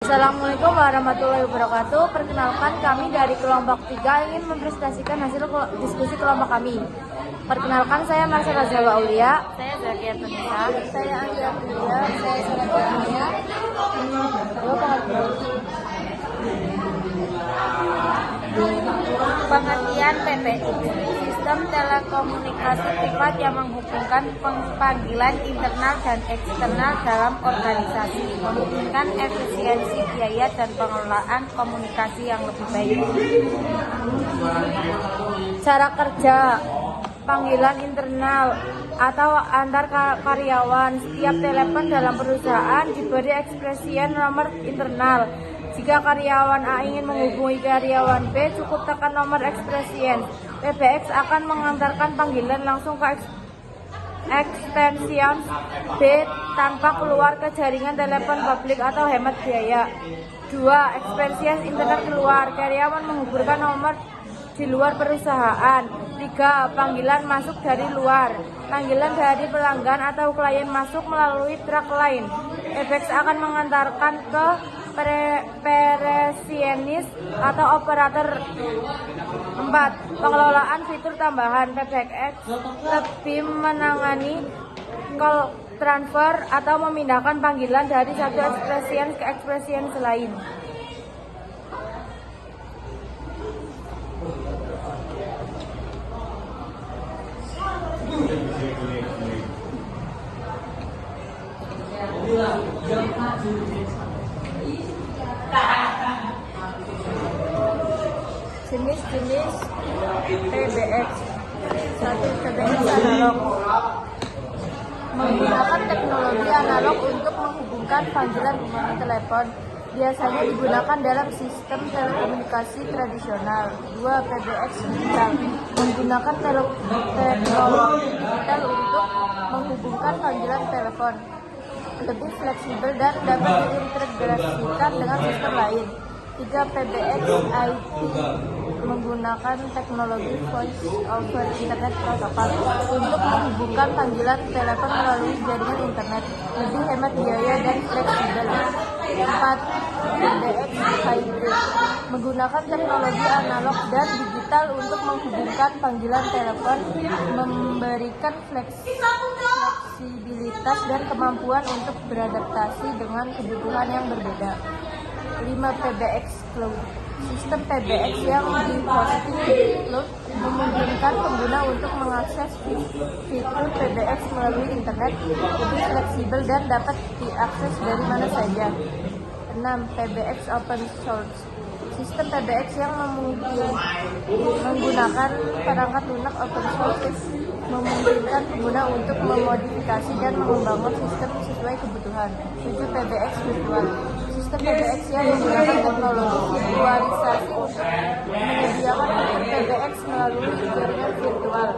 Assalamualaikum warahmatullahi wabarakatuh. Perkenalkan, kami dari kelompok 3 ingin mempresentasikan hasil diskusi kelompok kami. Perkenalkan, saya Marcela Zawa Aulia. Saya Zakia Tunisa. Saya Andi Aprilia. Saya Sarah Aprilia. Pengertian PTX, sistem telekomunikasi privat yang menghubungkan panggilan internal dan eksternal dalam organisasi, memungkinkan efisiensi biaya dan pengelolaan komunikasi yang lebih baik. Cara kerja panggilan internal atau antar karyawan. Setiap telepon dalam perusahaan diberi ekspresian nomor internal. Jika karyawan A ingin menghubungi karyawan B, cukup tekan nomor ekspresien. PBX akan mengantarkan panggilan langsung ke ekstension B tanpa keluar ke jaringan telepon publik atau hemat biaya. 2. Ekspresien internet keluar. Karyawan menghubungkan nomor di luar perusahaan. 3. Panggilan masuk dari luar. Panggilan dari pelanggan atau klien masuk melalui truk lain. PBX akan mengantarkan ke peresienis atau operator. 4. Pengelolaan fitur tambahan. PBX lebih menangani call transfer atau memindahkan panggilan dari satu ekspresien ke ekspresien selain. Jenis-jenis PBX. 1. PBX analog, menggunakan teknologi analog untuk menghubungkan panggilan menggunakan telepon. Biasanya digunakan dalam sistem telekomunikasi tradisional. 2. PBX digital, menggunakan teknologi digital untuk menghubungkan panggilan telepon. Lebih fleksibel dan dapat diintegrasikan dengan sistem lain. 3. PBX IP, menggunakan teknologi Voice over Internet Protocol untuk menghubungkan panggilan telepon melalui jaringan internet. Lebih hemat biaya dan fleksibel. 4. PBX Hybrid, menggunakan teknologi analog dan digital untuk menghubungkan panggilan telepon, memberikan fleksibilitas dan kemampuan untuk beradaptasi dengan kebutuhan yang berbeda. 5. PBX Cloud, sistem PBX yang dihosting di cloud memungkinkan pengguna untuk mengakses fitur PBX melalui internet, lebih fleksibel dan dapat diakses dari mana saja. 6. PBX Open Source, sistem PBX yang menggunakan perangkat lunak open source memungkinkan pengguna untuk memodifikasi dan mengembangkan sistem sesuai kebutuhan. 7. PBX Virtual, sistem PBX yang menggunakan teknologi virtualisasi untuk menyediakan fitur PBX melalui jaringan virtual.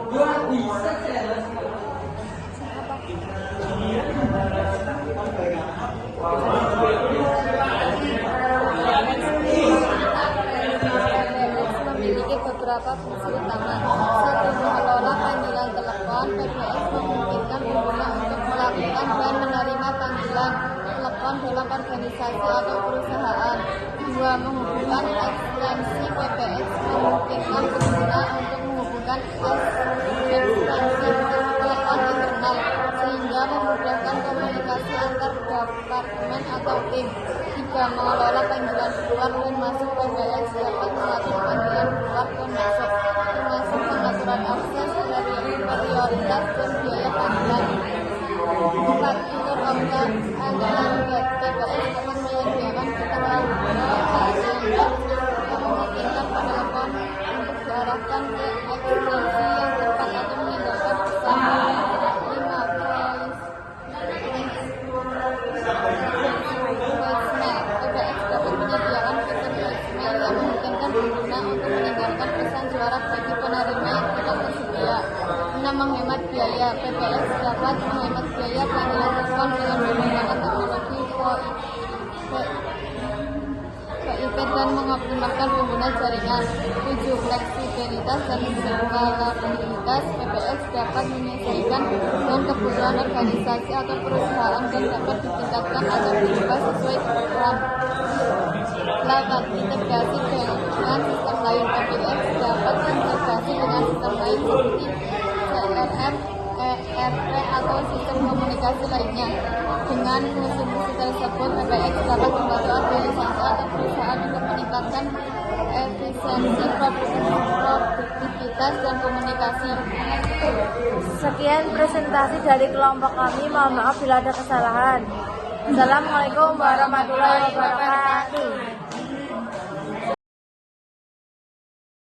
Memiliki beberapa fungsi utama. 1. Mengelola panggilan telepon. PBX memungkinkan pengguna untuk melakukan dan menerima panggilan telepon dalam organisasi atau perusahaan. 2. Menghubungkan ekstensi. PBX memungkinkan pengguna untuk menghubungkan ekstensi telepon internal sehingga memudahkan komunikasi antar departemen atau tim. 3. Mengelola panggilan keluar dan masuk. PBX dapat mengatur panggilan keluar dan masuk, termasuk pengaturan akses, prioritas, dan biaya panggilan. 4. Fitur online analitik. PBX dapat menyediakan fitur audio sehingga memungkinkan penelepon untuk diarahkan ke ekstensi yang tepat atau meninggalkan pesan. 5. PBX dapat menyediakan fitur voicemail yang memungkinkan pengguna untuk meninggalkan pesan suara bagi penerima atau pensedia. 6. Menghemat biaya. PBX dapat menghemat biaya panggilan telepon dengan menggunakan teknologi VoIP dan mengoptimalkan pengguna jaringan. 7. Fleksibilitas dan skalabilitas. PBX dapat menyesuaikan dengan kebutuhan organisasi atau perusahaan dan dapat ditingkatkan atau diubah sesuai kebutuhan. terintegrasi dengan sistem lain. PBX dapat terintegrasi dengan sistem lain seperti CRM, ERP atau sistem komunikasi lainnya. Dengan fungsi-fungsi tersebut, PBX dapat membantu organisasi atau perusahaan untuk meningkatkan efisiensi, produktivitas, dan komunikasi. Sekian presentasi dari kelompok kami. Mohon maaf bila ada kesalahan. Assalamualaikum warahmatullahi wabarakatuh.